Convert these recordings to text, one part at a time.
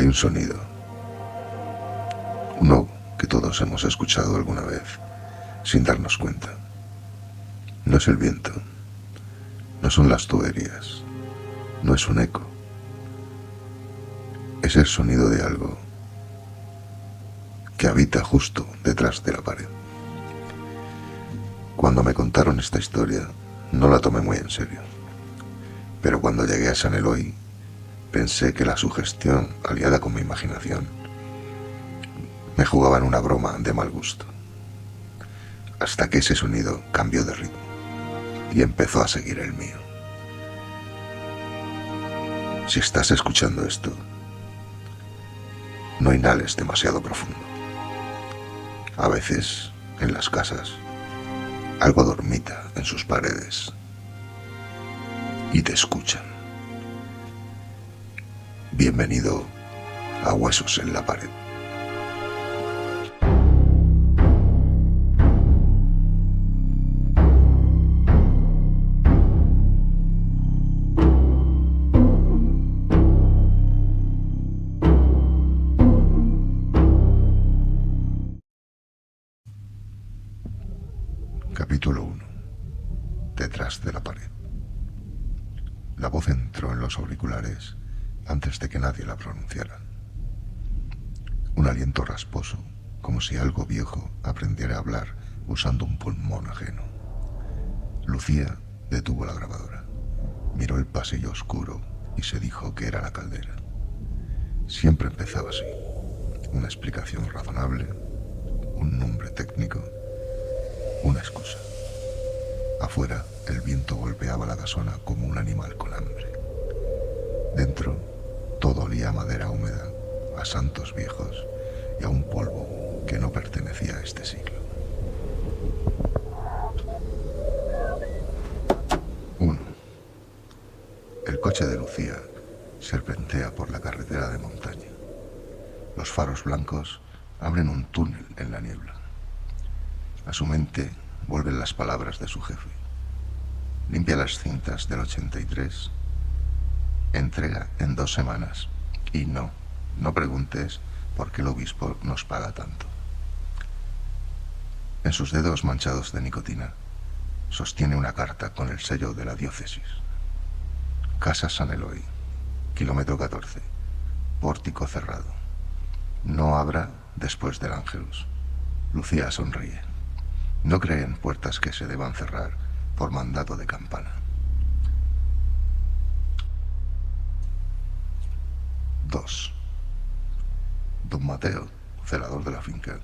Hay un sonido, uno que todos hemos escuchado alguna vez, sin darnos cuenta. No es el viento, no son las tuberías, no es un eco. Es el sonido de algo que habita justo detrás de la pared. Cuando me contaron esta historia, no la tomé muy en serio. Pero cuando llegué a San Eloy, pensé que la sugestión, aliada con mi imaginación, me jugaban una broma de mal gusto. Hasta que ese sonido cambió de ritmo y empezó a seguir el mío. Si estás escuchando esto, no inhales demasiado profundo. A veces, en las casas, algo dormita en sus paredes y te escuchan. Bienvenido a Huesos en la Pared. Capítulo 1. Detrás de la pared. La voz entró en los auriculares antes de que nadie la pronunciara. Un aliento rasposo, como si algo viejo aprendiera a hablar usando un pulmón ajeno. Lucía detuvo la grabadora, miró el pasillo oscuro y se dijo que era la caldera. Siempre empezaba así. Una explicación razonable, un nombre técnico, una excusa. Afuera, el viento golpeaba la casona como un animal con hambre. Dentro, todo olía a madera húmeda, a santos viejos y a un polvo que no pertenecía a este siglo. 1. El coche de Lucía serpentea por la carretera de montaña. Los faros blancos abren un túnel en la niebla. A su mente vuelven las palabras de su jefe. Limpia las cintas del 83, entrega en 2 semanas y no preguntes por qué el obispo nos paga tanto. En sus dedos manchados de nicotina sostiene una carta con el sello de la diócesis. Casa San Eloy, kilómetro 14, pórtico cerrado. No abra después del Ángelus. Lucía sonríe. No cree en puertas que se deban cerrar por mandato de campana. 2. Don Mateo, celador de la finca,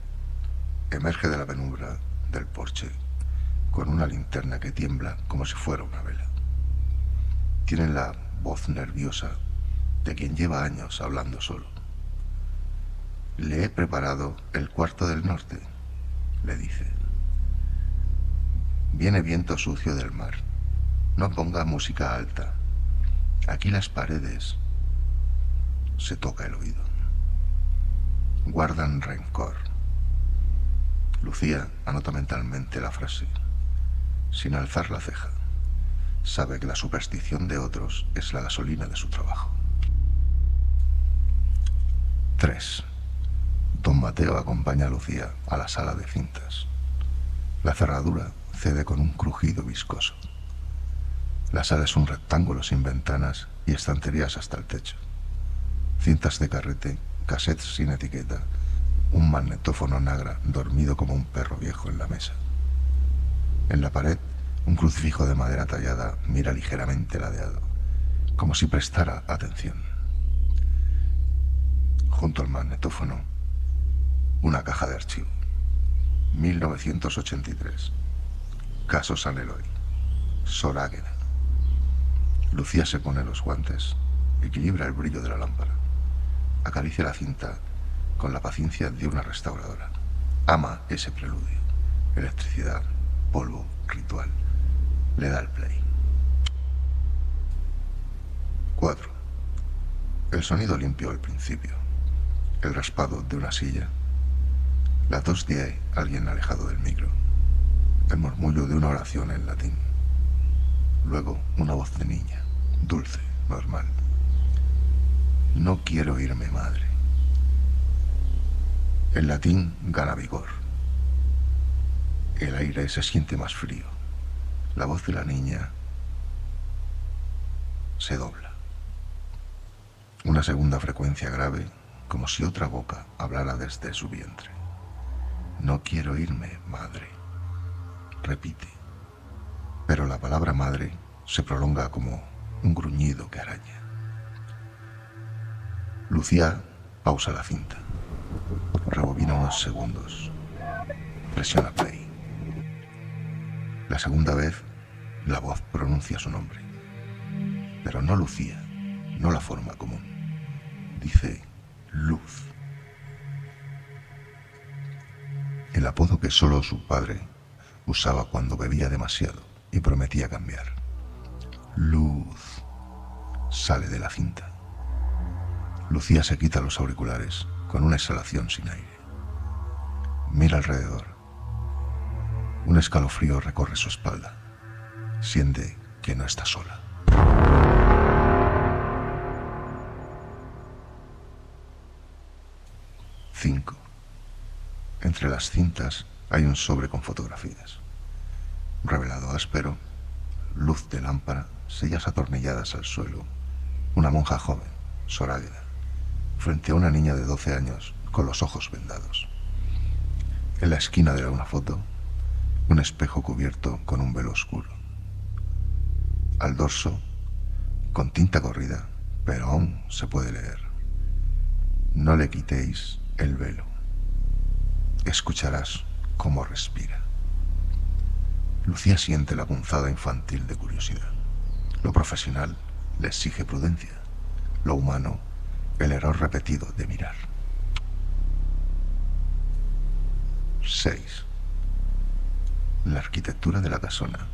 emerge de la penumbra del porche con una linterna que tiembla como si fuera una vela. Tiene la voz nerviosa de quien lleva años hablando solo. Le he preparado el cuarto del norte, le dice. Viene viento sucio del mar. No ponga música alta. Aquí las paredes, se toca el oído, guardan rencor. Lucía anota mentalmente la frase, sin alzar la ceja. Sabe que la superstición de otros es la gasolina de su trabajo. 3. Don Mateo acompaña a Lucía a la sala de cintas. La cerradura cede con un crujido viscoso. La sala es un rectángulo sin ventanas y estanterías hasta el techo. Cintas de carrete, cassettes sin etiqueta, un magnetófono Nagra dormido como un perro viejo en la mesa. En la pared, un crucifijo de madera tallada mira ligeramente ladeado, como si prestara atención. Junto al magnetófono, una caja de archivo. 1983. Caso San Eloy. Sor Águeda. Lucía se pone los guantes, equilibra el brillo de la lámpara, acaricia la cinta con la paciencia de una restauradora. Ama ese preludio. Electricidad, polvo, ritual. Le da el play. 4. El sonido limpio al principio. El raspado de una silla. La tos de alguien alejado del micro. El murmullo de una oración en latín. Luego una voz de niña, dulce, normal. No quiero irme, madre. El latín gana vigor. El aire se siente más frío. La voz de la niña se dobla. Una segunda frecuencia grave, como si otra boca hablara desde su vientre. No quiero irme, madre. Repite. Pero la palabra madre se prolonga como un gruñido que araña. Lucía pausa la cinta. Rebobina unos segundos. Presiona play. La segunda vez, la voz pronuncia su nombre. Pero no Lucía, no la forma común. Dice Luz. El apodo que solo su padre usaba cuando bebía demasiado y prometía cambiar. Luz. Sale de la cinta. Lucía se quita los auriculares con una exhalación sin aire. Mira alrededor. Un escalofrío recorre su espalda. Siente que no está sola. Cinco. Entre las cintas hay un sobre con fotografías. Revelado áspero, luz de lámpara, sellas atornilladas al suelo. Una monja joven, Sor Águeda, frente a una niña de 12 años con los ojos vendados. En la esquina de una foto, un espejo cubierto con un velo oscuro. Al dorso, con tinta corrida, pero aún se puede leer: no le quitéis el velo. Escucharás cómo respira. Lucía siente la punzada infantil de curiosidad. Lo profesional le exige prudencia. Lo humano, el error repetido de mirar. 6. La arquitectura de la casona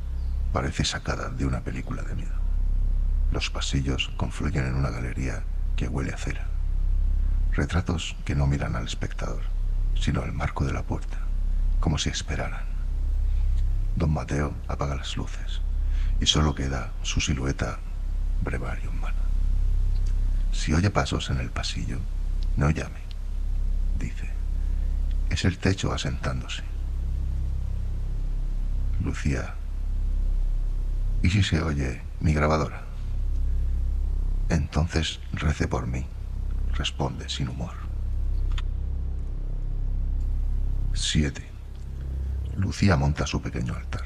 parece sacada de una película de miedo. Los pasillos confluyen en una galería que huele a cera. Retratos que no miran al espectador, sino al marco de la puerta, como si esperaran. Don Mateo apaga las luces y solo queda su silueta, brevario en mano. Si oye pasos en el pasillo, no llame, dice. Es el techo asentándose. Lucía: ¿y si se oye mi grabadora? Entonces rece por mí, responde sin humor. 7. Lucía monta su pequeño altar.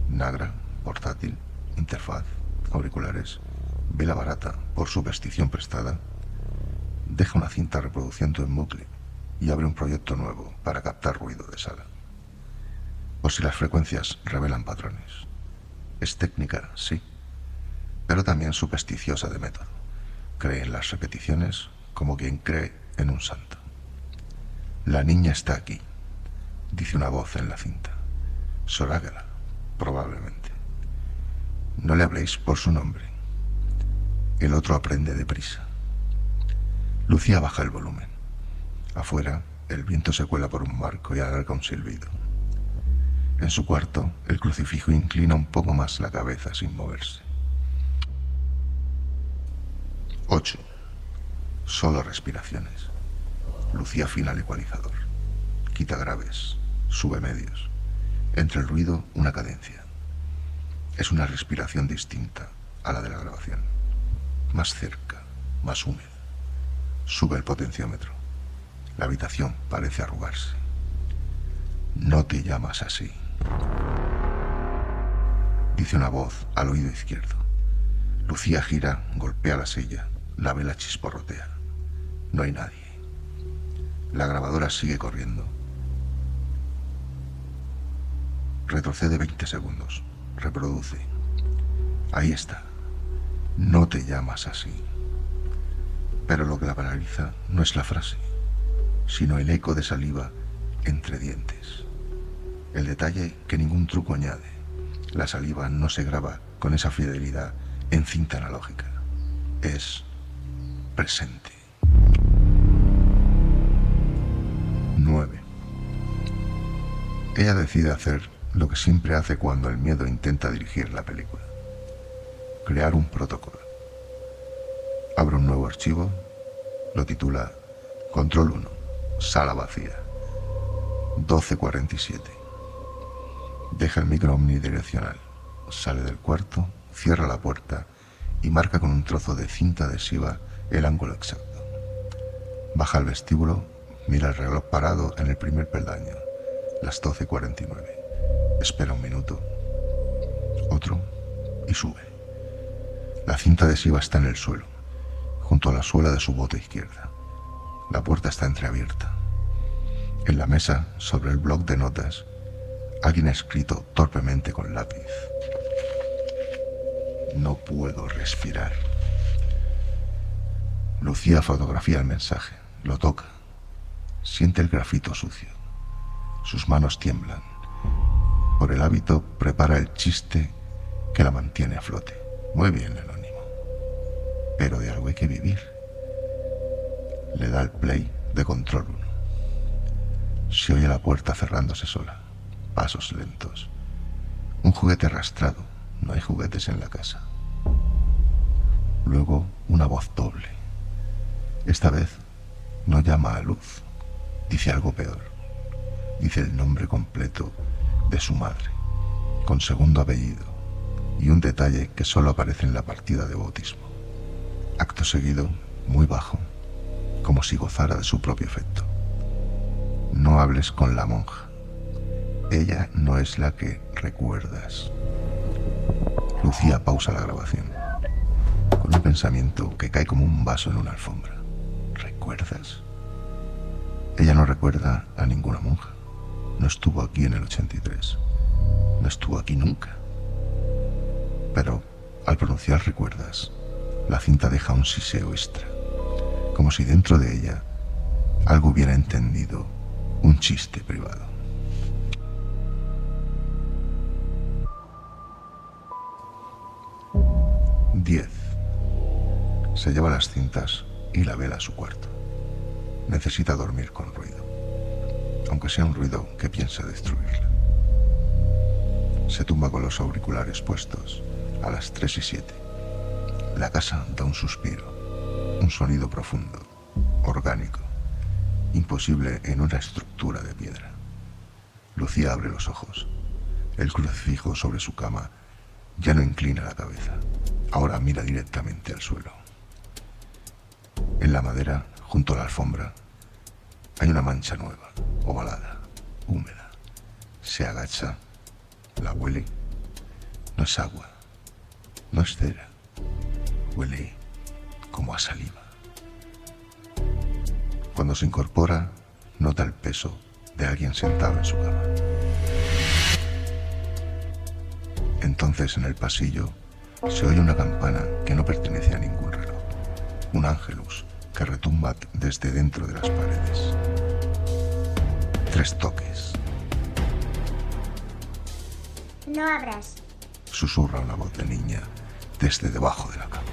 Nagra, portátil, interfaz, auriculares, vela barata por superstición prestada. Deja una cinta reproduciendo en bucle y abre un proyecto nuevo para captar ruido de sala. Por si las frecuencias revelan patrones. Es técnica, sí, pero también supersticiosa de método. Cree en las repeticiones como quien cree en un santo. La niña está aquí, dice una voz en la cinta. Sor Águeda, probablemente. No le habléis por su nombre. El otro aprende deprisa. Lucía baja el volumen. Afuera, el viento se cuela por un marco y alarga un silbido. En su cuarto, el crucifijo inclina un poco más la cabeza sin moverse. 8. Solo respiraciones. Lucía afina el ecualizador. Quita graves, sube medios. Entre el ruido, una cadencia. Es una respiración distinta a la de la grabación. Más cerca, más húmeda. Sube el potenciómetro. La habitación parece arrugarse. No te llamas así, dice una voz al oído izquierdo. Lucía gira, golpea la silla. La vela chisporrotea. No hay nadie. La grabadora sigue corriendo. Retrocede 20 segundos. Reproduce. Ahí está. No te llamas así. Pero lo que la paraliza no es la frase, sino el eco de saliva entre dientes. El detalle que ningún truco añade. La saliva no se graba con esa fidelidad en cinta analógica. Es presente. 9. Ella decide hacer lo que siempre hace cuando el miedo intenta dirigir la película. Crear un protocolo. Abre un nuevo archivo Lo titula Control 1, sala vacía, 12:47. Deja el micro omnidireccional, sale del cuarto, cierra la puerta y marca con un trozo de cinta adhesiva el ángulo exacto. Baja al vestíbulo, mira el reloj parado en el primer peldaño, las 12:49. Espera un minuto, otro y sube. La cinta adhesiva está en el suelo, junto a la suela de su bota izquierda. La puerta está entreabierta. En la mesa, sobre el bloc de notas, alguien ha escrito torpemente con lápiz: no puedo respirar. Lucía fotografía el mensaje, lo toca, siente el grafito sucio. Sus manos tiemblan. Por el hábito prepara el chiste que la mantiene a flote. Muy bien, anónimo. Pero de algo hay que vivir. Le da el play de Control 1. Se oye la puerta cerrándose sola. Pasos lentos. Un juguete arrastrado. No hay juguetes en la casa. Luego una voz doble. Esta vez no llama a Luz. Dice algo peor. Dice el nombre completo de su madre, con segundo apellido y un detalle que solo aparece en la partida de bautismo. Acto seguido, muy bajo, como si gozara de su propio efecto: no hables con la monja. Ella no es la que recuerdas. Lucía pausa la grabación, con un pensamiento que cae como un vaso en una alfombra. ¿Recuerdas? Ella no recuerda a ninguna monja. No estuvo aquí en el 83. No estuvo aquí nunca. Pero al pronunciar recuerdas, la cinta deja un siseo extra, como si dentro de ella algo hubiera entendido un chiste privado. Se lleva las cintas y la vela a su cuarto. Necesita dormir con ruido, aunque sea un ruido que piensa destruirla. Se tumba con los auriculares puestos a las 3:07. La casa da un suspiro, un sonido profundo, orgánico, imposible en una estructura de piedra. Lucía abre los ojos. El crucifijo sobre su cama ya no inclina la cabeza. Ahora mira directamente al suelo. En la madera, junto a la alfombra, hay una mancha nueva, ovalada, húmeda. Se agacha, la huele. No es agua, no es cera. Huele como a saliva. Cuando se incorpora, nota el peso de alguien sentado en su cama. Entonces, en el pasillo, se oye una campana que no pertenece a ningún reloj. Un ángelus que retumba desde dentro de las paredes. 3 toques. No abras. Susurra una voz de niña desde debajo de la cama.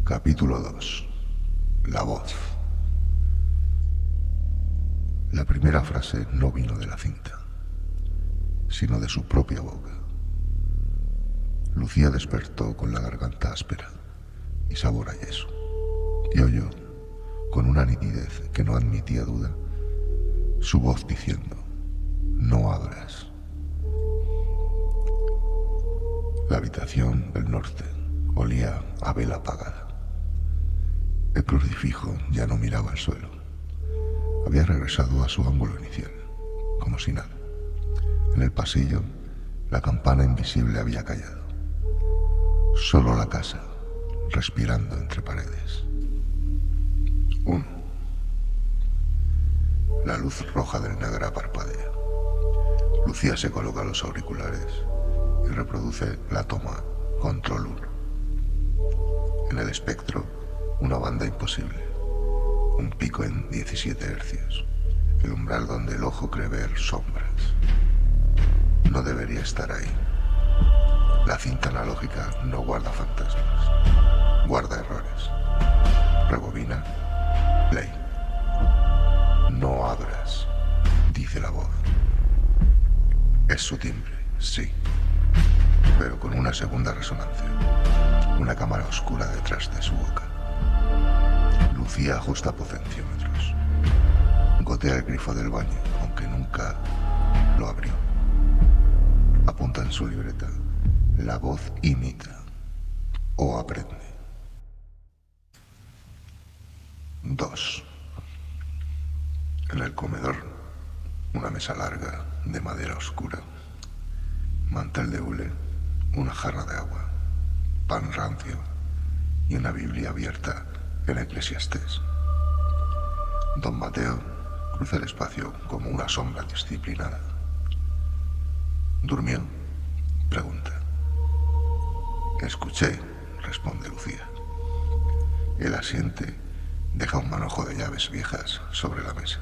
Capítulo 2. La voz. La primera frase no vino de la cinta, sino de su propia boca. Lucía despertó con la garganta áspera y sabor a yeso, y oyó, con una nitidez que no admitía duda, su voz diciendo: no abras. La habitación del norte olía a vela apagada. El crucifijo ya no miraba al suelo. Había regresado a su ángulo inicial, como si nada. En el pasillo, la campana invisible había callado. Solo la casa, respirando entre paredes. 1. La luz roja del Niágara parpadea. Lucía se coloca los auriculares y reproduce la toma Control 1. En el espectro, una banda imposible. Un pico en 17 hercios. El umbral donde el ojo cree ver sombras. No debería estar ahí. La cinta analógica no guarda fantasmas, guarda errores. Rebobina, play. No abras, dice la voz. Es su timbre, sí, pero con una segunda resonancia. Una cámara oscura detrás de su boca. Lucía ajusta potenciómetros. Gotea el grifo del baño, aunque nunca lo abrió. Apunta en su libreta. La voz imita o aprende. 2. En el comedor, una mesa larga de madera oscura, mantel de hule, una jarra de agua, pan rancio y una Biblia abierta en Eclesiastés. Don Mateo cruza el espacio como una sombra disciplinada. ¿Durmió?, pregunta. Escuché, responde Lucía. Él asiente, deja un manojo de llaves viejas sobre la mesa.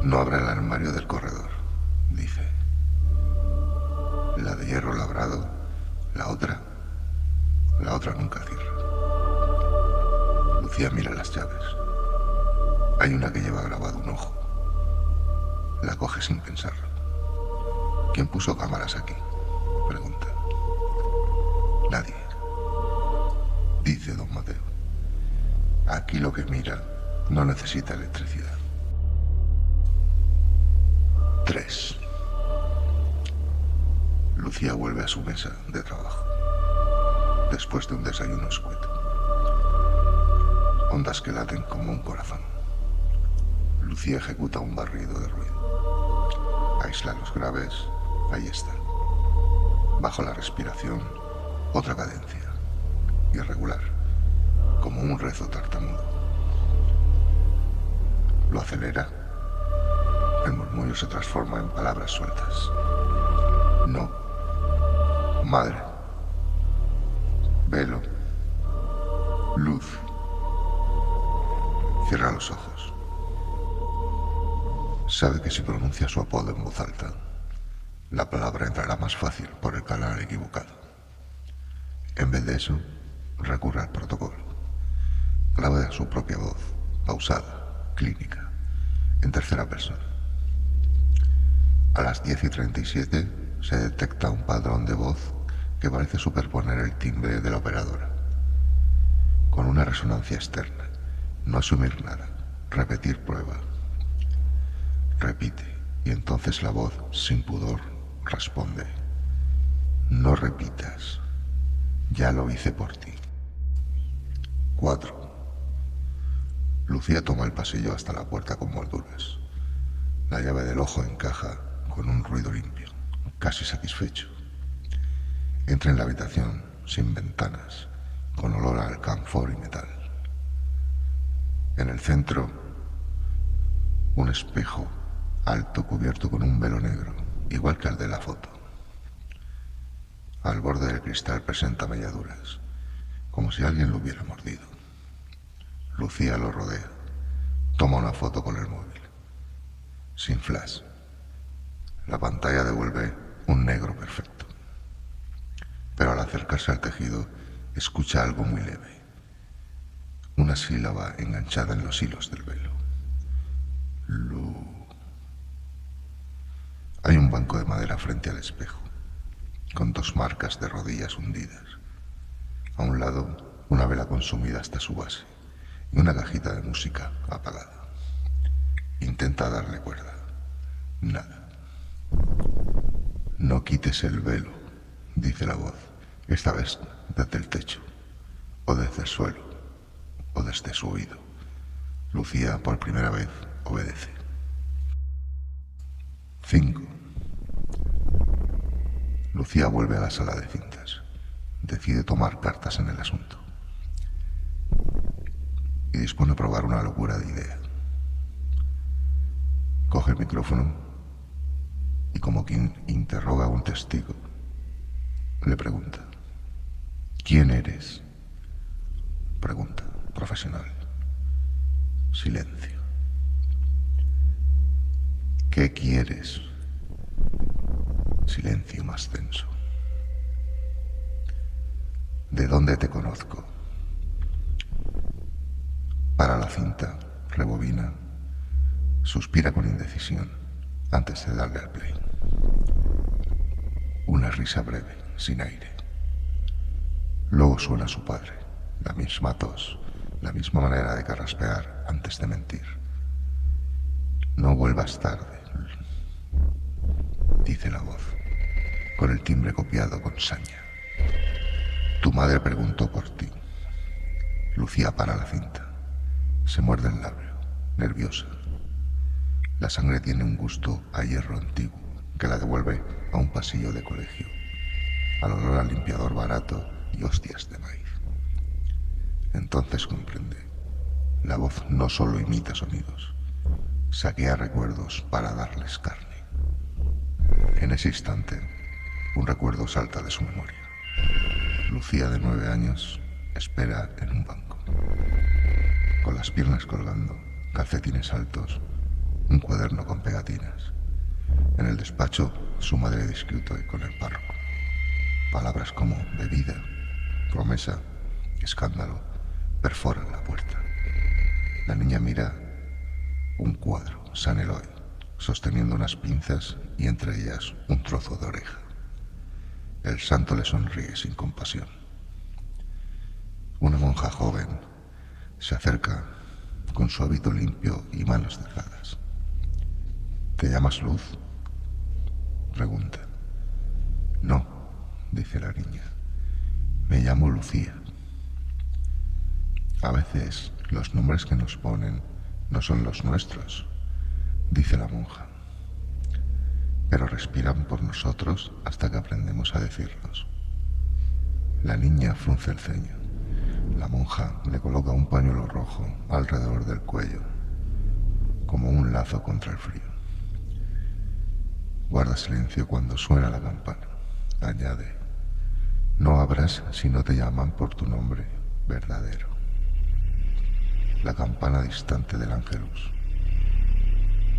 No abra el armario del corredor, dice. La de hierro labrado, la otra nunca cierra. Lucía mira las llaves. Hay una que lleva grabado un ojo. La coge sin pensarlo. ¿Quién puso cámaras aquí?, pregunta. Nadie, dice don Mateo. Aquí lo que mira no necesita electricidad. 3. Lucía vuelve a su mesa de trabajo, después de un desayuno escueto. Ondas que laten como un corazón. Lucía ejecuta un barrido de ruido. Aísla los graves, ahí está. Bajo la respiración, otra cadencia, irregular, como un rezo tartamudo. Lo acelera. El murmullo se transforma en palabras sueltas. No. Madre. Velo. Luz. Cierra los ojos. Sabe que si pronuncia su apodo en voz alta, la palabra entrará más fácil por el canal equivocado. En vez de eso, recurre al protocolo. Graba su propia voz, pausada, clínica, en tercera persona. A las 10:37 se detecta un patrón de voz que parece superponer el timbre de la operadora. Con una resonancia externa. No asumir nada. Repetir prueba. Repite. Y entonces la voz, sin pudor, responde. No repitas. Ya lo hice por ti. 4. Lucía toma el pasillo hasta la puerta con molduras. La llave del ojo encaja con un ruido limpio, casi satisfecho. Entra en la habitación, sin ventanas, con olor a alcanfor y metal. En el centro, un espejo alto cubierto con un velo negro, igual que el de la foto. Al borde del cristal presenta melladuras, como si alguien lo hubiera mordido. Lucía lo rodea. Toma una foto con el móvil. Sin flash. La pantalla devuelve un negro perfecto. Pero al acercarse al tejido, escucha algo muy leve. Una sílaba enganchada en los hilos del velo. Lu. Hay un banco de madera frente al espejo, con 2 marcas de rodillas hundidas. A un lado, una vela consumida hasta su base y una cajita de música apagada. Intenta darle cuerda. Nada. No quites el velo, dice la voz, esta vez desde el techo, o desde el suelo, o desde su oído. Lucía, por primera vez, obedece. 5. Lucía vuelve a la sala de cintas. Decide tomar cartas en el asunto. Y dispone a probar una locura de idea. Coge el micrófono y, como quien interroga a un testigo, le pregunta: ¿quién eres? Pregunta profesional. Silencio. ¿Qué quieres? Silencio más tenso. ¿De dónde te conozco? Para la cinta, rebobina, suspira con indecisión antes de darle al play. Una risa breve, sin aire. Luego suena su padre, la misma tos, la misma manera de carraspear antes de mentir. No vuelvas tarde, dice la voz, con el timbre copiado con saña. Tu madre preguntó por ti. Lucía para la cinta. Se muerde el labio, nerviosa. La sangre tiene un gusto a hierro antiguo que la devuelve a un pasillo de colegio, al olor a limpiador barato y hostias de maíz. Entonces comprende. La voz no solo imita sonidos, saquea recuerdos para darles carne. En ese instante, un recuerdo salta de su memoria. Lucía, de 9 años, espera en un banco, con las piernas colgando, calcetines altos, un cuaderno con pegatinas. En el despacho, su madre discute con el párroco. Palabras como bebida, promesa, escándalo, perforan la puerta. La niña mira un cuadro, San Eloy, sosteniendo unas pinzas y entre ellas un trozo de oreja. El santo le sonríe sin compasión. Una monja joven se acerca con su hábito limpio y manos delgadas. ¿Te llamas Luz?, pregunta. No, dice la niña. Me llamo Lucía. A veces los nombres que nos ponen no son los nuestros, dice la monja, pero respiran por nosotros hasta que aprendemos a decirlos. La niña frunce el ceño. La monja le coloca un pañuelo rojo alrededor del cuello, como un lazo contra el frío. Guarda silencio cuando suena la campana. Añade, no abras si no te llaman por tu nombre verdadero. La campana distante del Ángelus.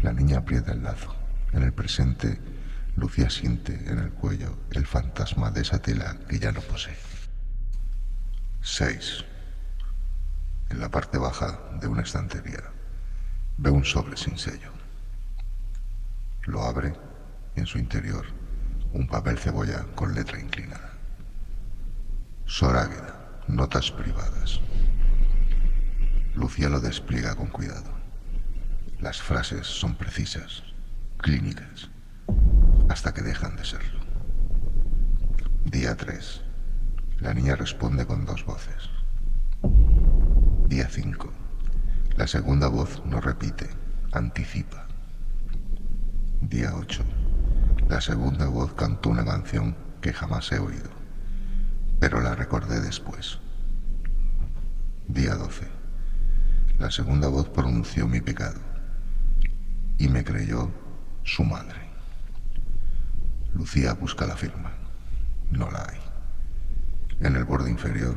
La niña aprieta el lazo. En el presente, Lucía siente en el cuello el fantasma de esa tela que ya no posee. 6. En la parte baja de una estantería, ve un sobre sin sello. Lo abre y en su interior un papel cebolla con letra inclinada. Sor Águeda, notas privadas. Lucía lo despliega con cuidado. Las frases son precisas, clínicas, hasta que dejan de serlo. Día 3. La niña responde con 2 voces. Día 5. La segunda voz no repite, anticipa. Día 8. La segunda voz cantó una canción que jamás he oído, pero la recordé después. Día 12. La segunda voz pronunció mi pecado y me creyó su madre. Lucía busca la firma. No la hay. En el borde inferior,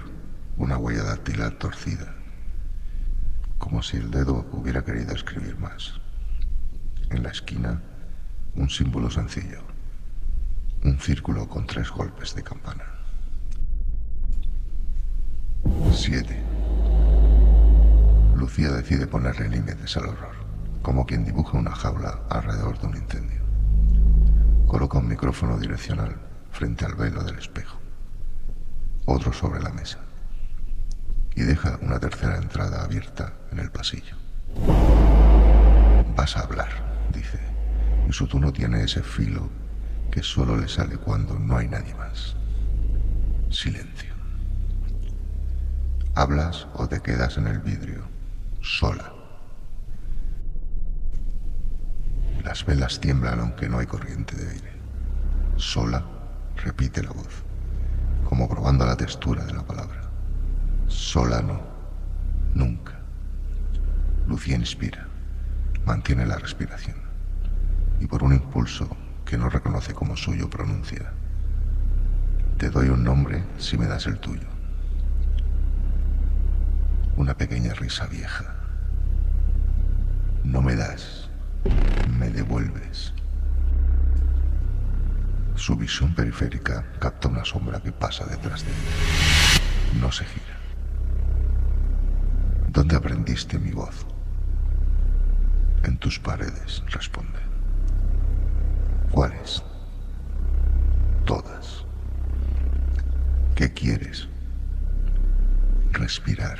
una huella dactilar torcida, como si el dedo hubiera querido escribir más. En la esquina, un símbolo sencillo, un círculo con 3 golpes de campana. 7. Lucía decide ponerle límites al horror, como quien dibuja una jaula alrededor de un incendio. Coloca un micrófono direccional frente al velo del espejo, otro sobre la mesa, y deja una tercera entrada abierta en el pasillo. Vas a hablar, dice, y su tono tiene ese filo que solo le sale cuando no hay nadie más. Silencio. Hablas o te quedas en el vidrio, sola. Las velas tiemblan aunque no hay corriente de aire. Sola, repite la voz, como probando la textura de la palabra. Sola no, nunca. Lucía inspira, mantiene la respiración y por un impulso que no reconoce como suyo pronuncia: te doy un nombre si me das el tuyo. Una pequeña risa vieja. No me das, me devuelves. Su visión periférica capta una sombra que pasa detrás de él. No se gira. ¿Dónde aprendiste mi voz? En tus paredes, responde. ¿Cuáles? Todas. ¿Qué quieres? Respirar.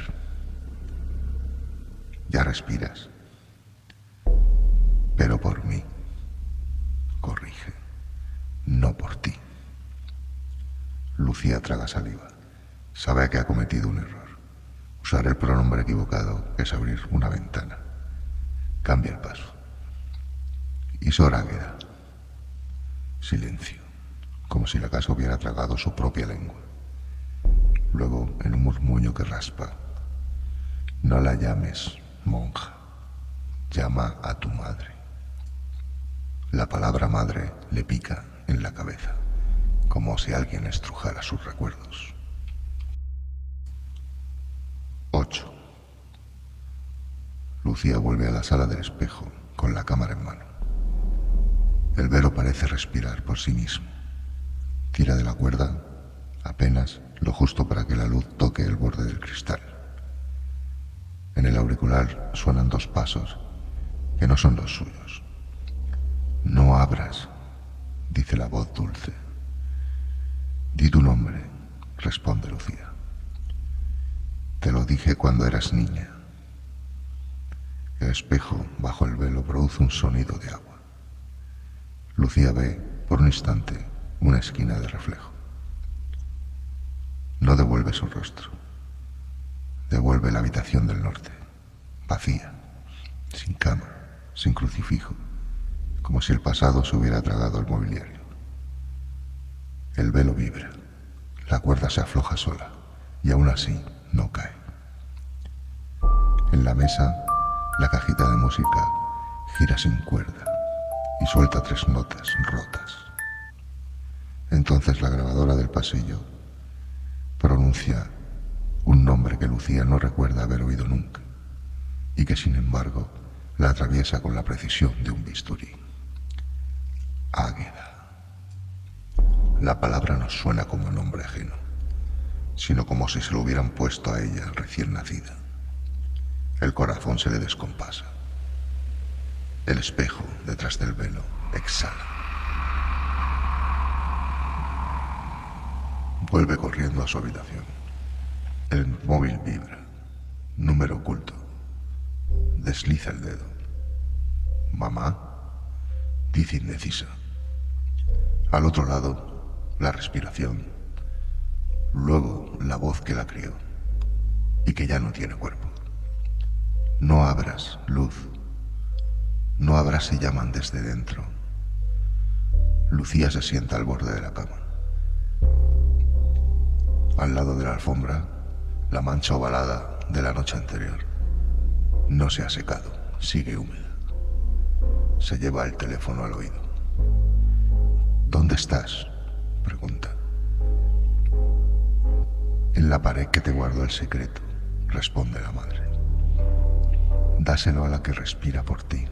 Ya respiras. Pero por mí. Corrige. No por ti. Lucía traga saliva. Sabe que ha cometido un error. Usar el pronombre equivocado es abrir una ventana. Cambia el paso. Y Sora queda. Silencio, como si la casa hubiera tragado su propia lengua. Luego, en un murmullo que raspa, no la llames monja, llama a tu madre. La palabra madre le pica en la cabeza, como si alguien estrujara sus recuerdos. 8. Lucía vuelve a la sala del espejo con la cámara en mano. El velo parece respirar por sí mismo. Tira de la cuerda apenas lo justo para que la luz toque el borde del cristal. En el auricular suenan 2 pasos que no son los suyos. No abras, dice la voz dulce. Di tu nombre, responde Lucía. Te lo dije cuando eras niña. El espejo bajo el velo produce un sonido de agua. Lucía ve, por un instante, una esquina de reflejo. No devuelve su rostro. Devuelve la habitación del norte, vacía, sin cama, sin crucifijo, como si el pasado se hubiera tragado el mobiliario. El velo vibra, la cuerda se afloja sola, y aún así no cae. En la mesa, la cajita de música gira sin cuerda y suelta 3 notas rotas. Entonces la grabadora del pasillo pronuncia un nombre que Lucía no recuerda haber oído nunca y que sin embargo la atraviesa con la precisión de un bisturí. Águeda. La palabra no suena como nombre ajeno, sino como si se lo hubieran puesto a ella recién nacida. El corazón se le descompasa. El espejo, detrás del velo, exhala. Vuelve corriendo a su habitación. El móvil vibra. Número oculto. Desliza el dedo. Mamá, dice indecisa. Al otro lado, la respiración. Luego, la voz que la crió y que ya no tiene cuerpo. No abras, Luz. No abras, se llaman desde dentro. Lucía se sienta al borde de la cama. Al lado de la alfombra, la mancha ovalada de la noche anterior. No se ha secado, sigue húmeda. Se lleva el teléfono al oído. ¿Dónde estás?, pregunta. En la pared que te guardó el secreto, responde la madre. Dáselo a la que respira por ti.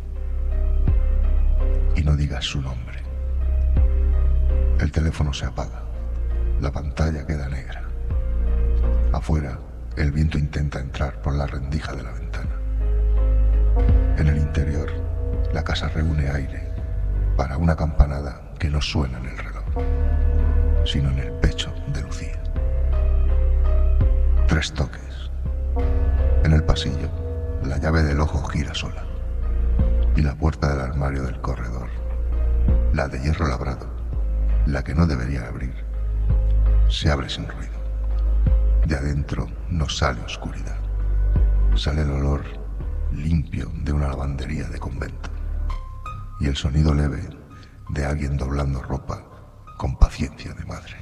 Y no digas su nombre. El teléfono se apaga. La pantalla queda negra. Afuera, el viento intenta entrar por la rendija de la ventana. En el interior, la casa reúne aire para una campanada que no suena en el reloj, sino en el pecho de Lucía. 3 toques. En el pasillo, la llave del ojo gira sola y la puerta del armario del corredor, la de hierro labrado, la que no debería abrir, se abre sin ruido. De adentro no sale oscuridad, sale el olor limpio de una lavandería de convento y el sonido leve de alguien doblando ropa con paciencia de madre.